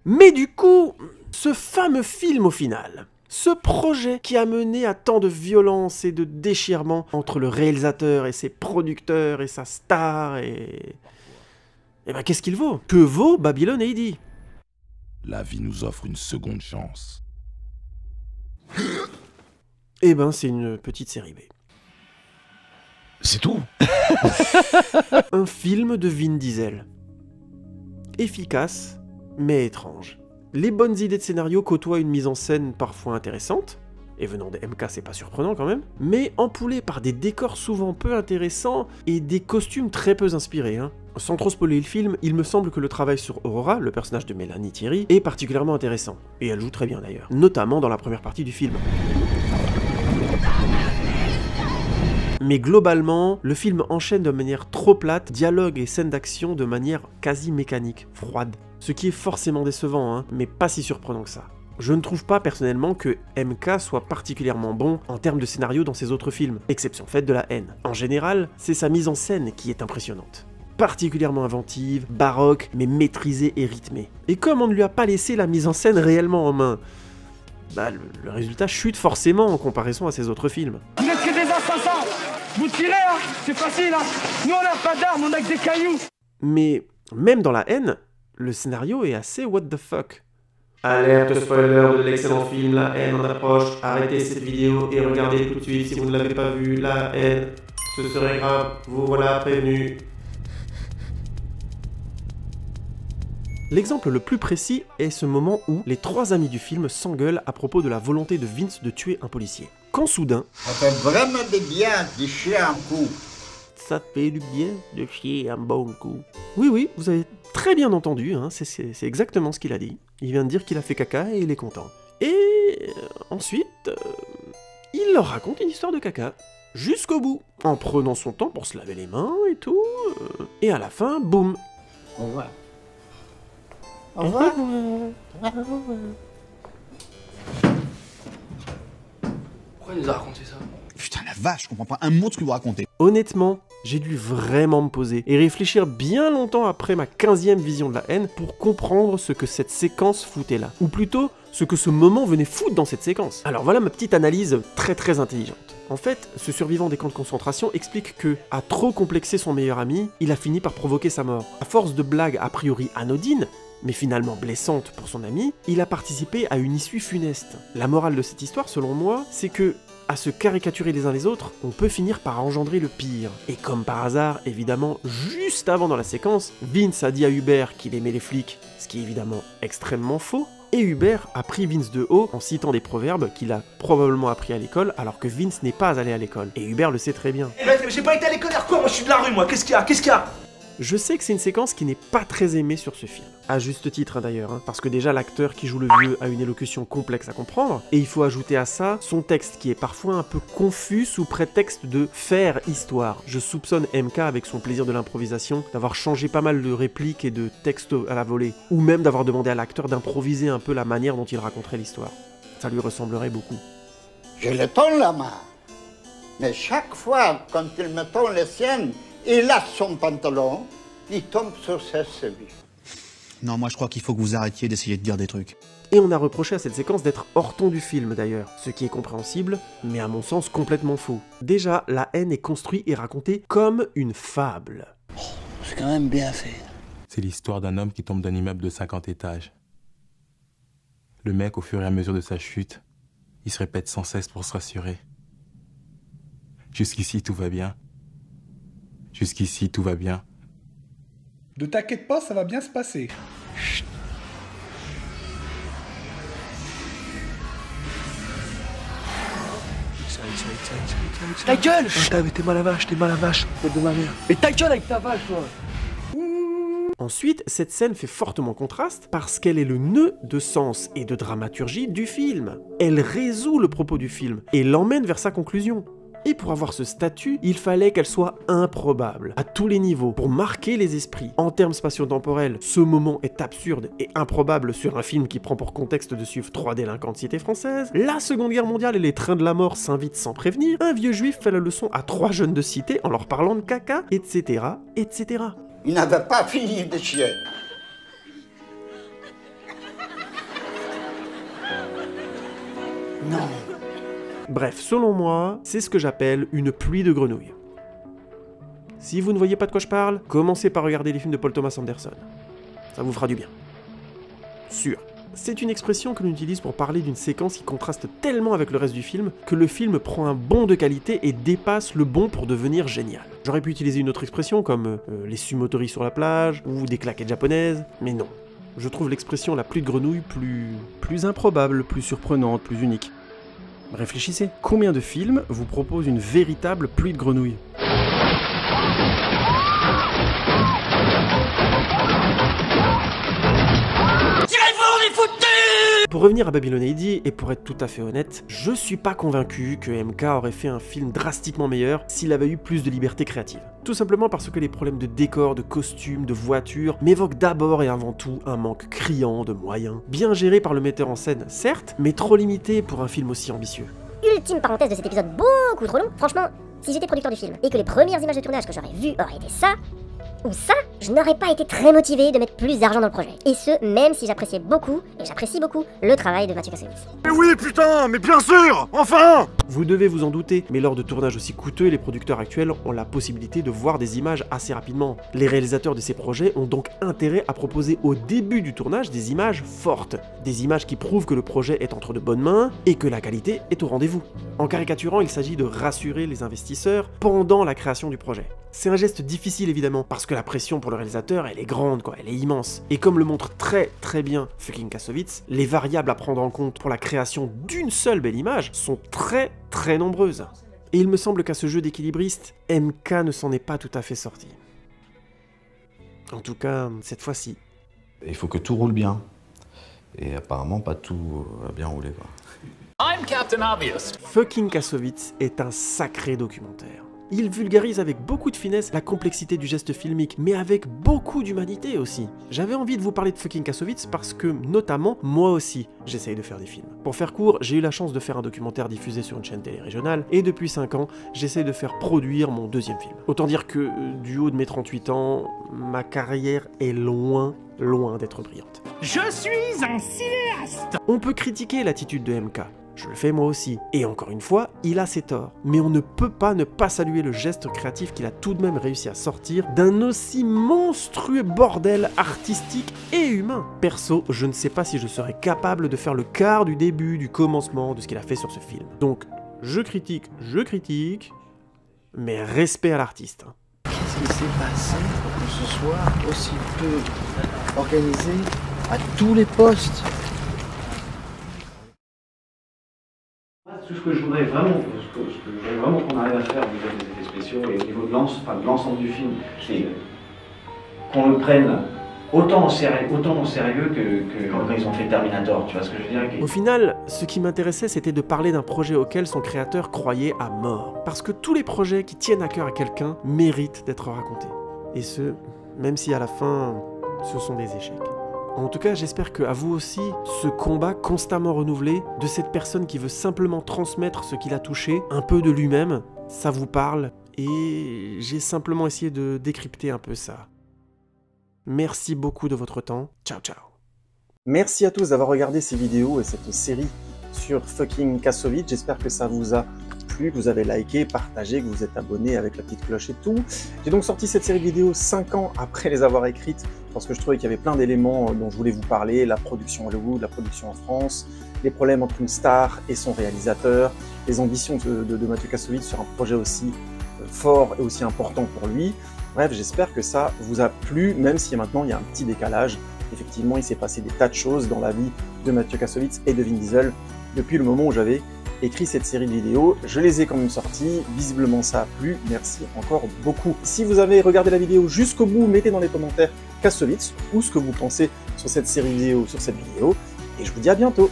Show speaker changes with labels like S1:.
S1: Mais du coup, ce fameux film au final, ce projet qui a mené à tant de violence et de déchirement entre le réalisateur et ses producteurs et sa star et... Eh ben qu'est-ce qu'il vaut? Que vaut Babylon AD?
S2: La vie nous offre une seconde chance.
S1: Eh ben c'est une petite série B.
S2: C'est tout.
S1: Un film de Vin Diesel. Efficace, mais étrange. Les bonnes idées de scénario côtoient une mise en scène parfois intéressante, et venant de MK c'est pas surprenant quand même, mais empoulé par des décors souvent peu intéressants et des costumes très peu inspirés. Sans trop spoiler le film, il me semble que le travail sur Aurora, le personnage de Mélanie Thierry, est particulièrement intéressant, et elle joue très bien d'ailleurs, notamment dans la première partie du film. Mais globalement, le film enchaîne de manière trop plate, dialogue et scènes d'action de manière quasi mécanique, froide. Ce qui est forcément décevant, mais pas si surprenant que ça. Je ne trouve pas personnellement que MK soit particulièrement bon en termes de scénario dans ses autres films, exception faite de La Haine. En général, c'est sa mise en scène qui est impressionnante. Particulièrement inventive, baroque, mais maîtrisée et rythmée. Et comme on ne lui a pas laissé la mise en scène réellement en main, bah le résultat chute forcément en comparaison à ses autres films.
S3: Vous êtes que des assassins! Vous tirez, c'est facile, Nous on n'a pas d'armes, on a que des cailloux!
S1: Mais même dans La Haine, le scénario est assez what the fuck. Alerte spoiler de l'excellent film La Haine en approche, arrêtez cette vidéo et regardez tout de suite si vous ne l'avez pas vu, La Haine, ce serait grave, vous voilà prévenu. L'exemple le plus précis est ce moment où les trois amis du film s'engueulent à propos de la volonté de Vince de tuer un policier. Quand soudain...
S4: Ça fait vraiment du bien de chier un coup.
S1: Ça fait du bien de chier un bon coup. Oui, vous avez très bien entendu, c'est exactement ce qu'il a dit. Il vient de dire qu'il a fait caca et il est content. Et ensuite, il leur raconte une histoire de caca. Jusqu'au bout. En prenant son temps pour se laver les mains et tout. Et à la fin, boum.
S4: Au revoir. Au revoir.
S3: Pourquoi il nous a raconté ça?
S5: Putain la vache, je comprends pas un mot de ce que vous racontez.
S1: Honnêtement, j'ai dû vraiment me poser et réfléchir bien longtemps après ma 15e vision de La Haine pour comprendre ce que cette séquence foutait là. Ou plutôt, ce que ce moment venait foutre dans cette séquence. Alors voilà ma petite analyse très intelligente. En fait, ce survivant des camps de concentration explique que, à trop complexer son meilleur ami, il a fini par provoquer sa mort. À force de blagues a priori anodines, mais finalement blessante pour son ami, il a participé à une issue funeste. La morale de cette histoire, selon moi, c'est que, à se caricaturer les uns les autres, on peut finir par engendrer le pire. Et comme par hasard, évidemment, juste avant dans la séquence, Vince a dit à Hubert qu'il aimait les flics, ce qui est évidemment extrêmement faux, et Hubert a pris Vince de haut en citant des proverbes qu'il a probablement appris à l'école alors que Vince n'est pas allé à l'école. Et Hubert le sait très bien.
S3: J'ai pas été à l'école, quoi? Moi je suis de la rue, moi, qu'est-ce qu'il y a?
S1: Je sais que c'est une séquence qui n'est pas très aimée sur ce film. À juste titre d'ailleurs, parce que déjà l'acteur qui joue le vieux a une élocution complexe à comprendre, et il faut ajouter à ça son texte qui est parfois un peu confus sous prétexte de faire histoire. Je soupçonne MK avec son plaisir de l'improvisation d'avoir changé pas mal de répliques et de textes à la volée, ou même d'avoir demandé à l'acteur d'improviser un peu la manière dont il raconterait l'histoire. Ça lui ressemblerait beaucoup.
S4: Je le tends la main, mais chaque fois quand il me tend les siennes, il lâche son pantalon, il tombe sur ses chevilles.
S5: Non, moi je crois qu'il faut que vous arrêtiez d'essayer de dire des trucs.
S1: Et on a reproché à cette séquence d'être hors ton du film d'ailleurs, ce qui est compréhensible, mais à mon sens complètement faux. Déjà, La Haine est construite et racontée comme une fable.
S4: Oh, c'est quand même bien fait.
S6: C'est l'histoire d'un homme qui tombe d'un immeuble de 50 étages. Le mec, au fur et à mesure de sa chute, il se répète sans cesse pour se rassurer. Jusqu'ici, tout va bien. Jusqu'ici, tout va bien.
S7: Ne t'inquiète pas, ça va bien se passer.
S1: Chut.
S3: Ta gueule! T'es mal à vache, tête de ma mère. Mais ta gueule avec ta vache, toi!
S1: Ensuite, cette scène fait fortement contraste parce qu'elle est le nœud de sens et de dramaturgie du film. Elle résout le propos du film et l'emmène vers sa conclusion. Et pour avoir ce statut, il fallait qu'elle soit improbable, à tous les niveaux, pour marquer les esprits. En termes spatio-temporels, ce moment est absurde et improbable sur un film qui prend pour contexte de suivre 3 délinquants de cité française. La Seconde Guerre mondiale et les trains de la mort s'invitent sans prévenir. Un vieux juif fait la leçon à 3 jeunes de cité en leur parlant de caca, etc., etc.
S4: Il n'avait pas fini de chier.
S3: Non.
S1: Bref, selon moi, c'est ce que j'appelle une pluie de grenouilles. Si vous ne voyez pas de quoi je parle, commencez par regarder les films de Paul Thomas Anderson. Ça vous fera du bien. Sûr. C'est une expression que l'on utilise pour parler d'une séquence qui contraste tellement avec le reste du film que le film prend un bond de qualité et dépasse le bon pour devenir génial. J'aurais pu utiliser une autre expression comme les sumotori sur la plage ou des claquettes japonaises, mais non. Je trouve l'expression la pluie de grenouilles plus improbable, plus surprenante, plus unique. Réfléchissez, combien de films vous proposent une véritable pluie de grenouilles ? Pour revenir à Babylon AD, et pour être tout à fait honnête, je suis pas convaincu que MK aurait fait un film drastiquement meilleur s'il avait eu plus de liberté créative. Tout simplement parce que les problèmes de décor, de costumes, de voitures m'évoquent d'abord et avant tout un manque criant de moyens, bien géré par le metteur en scène, certes, mais trop limité pour un film aussi ambitieux.
S8: Ultime parenthèse de cet épisode beaucoup trop long, franchement, si j'étais producteur du film et que les premières images de tournage que j'aurais vues auraient été ça, ou ça, je n'aurais pas été très motivé de mettre plus d'argent dans le projet. Et ce, même si j'appréciais beaucoup, et j'apprécie beaucoup, le travail de Mathieu Kassovitz.
S9: Mais oui, putain, mais bien sûr, enfin!
S1: Vous devez vous en douter, mais lors de tournages aussi coûteux, les producteurs actuels ont la possibilité de voir des images assez rapidement. Les réalisateurs de ces projets ont donc intérêt à proposer au début du tournage des images fortes. Des images qui prouvent que le projet est entre de bonnes mains et que la qualité est au rendez-vous. En caricaturant, il s'agit de rassurer les investisseurs pendant la création du projet. C'est un geste difficile évidemment, parce que la pression pour le réalisateur, elle est grande quoi, elle est immense. Et comme le montre très bien fucking Kassovitz, les variables à prendre en compte pour la création d'une seule belle image sont très nombreuses. Et il me semble qu'à ce jeu d'équilibriste, MK ne s'en est pas tout à fait sorti. En tout cas, cette fois-ci.
S10: Il faut que tout roule bien. Et apparemment, pas tout a bien roulé quoi.
S11: I'm Captain Obvious.
S1: Fucking Kassovitz est un sacré documentaire. Il vulgarise avec beaucoup de finesse la complexité du geste filmique, mais avec beaucoup d'humanité aussi. J'avais envie de vous parler de fucking Kassovitz parce que, notamment, moi aussi, j'essaye de faire des films. Pour faire court, j'ai eu la chance de faire un documentaire diffusé sur une chaîne télé régionale, et depuis 5 ans, j'essaye de faire produire mon deuxième film. Autant dire que, du haut de mes 38 ans, ma carrière est loin d'être brillante.
S11: Je suis un cinéaste.
S1: On peut critiquer l'attitude de MK. Je le fais moi aussi. Et encore une fois, il a ses torts. Mais on ne peut pas ne pas saluer le geste créatif qu'il a tout de même réussi à sortir d'un aussi monstrueux bordel artistique et humain. Perso, je ne sais pas si je serais capable de faire le quart du début, du commencement de ce qu'il a fait sur ce film. Donc, je critique, mais respect à l'artiste.
S3: Qu'est-ce qui s'est passé pour que ce soit aussi peu organisé à tous les postes?
S12: Tout ce que je voudrais vraiment, qu'on arrive à faire au niveau des effets spéciaux et au niveau de l'ensemble du film, c'est qu'on le prenne autant au sérieux que quand ils ont fait Terminator, tu vois ce que je veux dire?
S1: Au final, ce qui m'intéressait, c'était de parler d'un projet auquel son créateur croyait à mort. Parce que tous les projets qui tiennent à cœur à quelqu'un méritent d'être racontés. Et ce, même si à la fin, ce sont des échecs. En tout cas, j'espère qu'à vous aussi, ce combat constamment renouvelé de cette personne qui veut simplement transmettre ce qu'il a touché, un peu de lui-même, ça vous parle, et j'ai simplement essayé de décrypter un peu ça. Merci beaucoup de votre temps. Ciao, ciao. Merci à tous d'avoir regardé ces vidéos et cette série sur fucking Kassovitz. J'espère que ça vous a plu, que vous avez liké, partagé, que vous êtes abonné avec la petite cloche et tout. J'ai donc sorti cette série de vidéos 5 ans après les avoir écrites, parce que je trouvais qu'il y avait plein d'éléments dont je voulais vous parler, la production Hollywood, la production en France, les problèmes entre une star et son réalisateur, les ambitions de Mathieu Kassovitz sur un projet aussi fort et aussi important pour lui. Bref, j'espère que ça vous a plu, même si maintenant il y a un petit décalage. Effectivement, il s'est passé des tas de choses dans la vie de Mathieu Kassovitz et de Vin Diesel depuis le moment où j'avais écrit cette série de vidéos. Je les ai quand même sorties, visiblement ça a plu, merci encore beaucoup. Si vous avez regardé la vidéo jusqu'au bout, mettez dans les commentaires Kassovitz ou ce que vous pensez sur cette série vidéo, sur cette vidéo, et je vous dis à bientôt.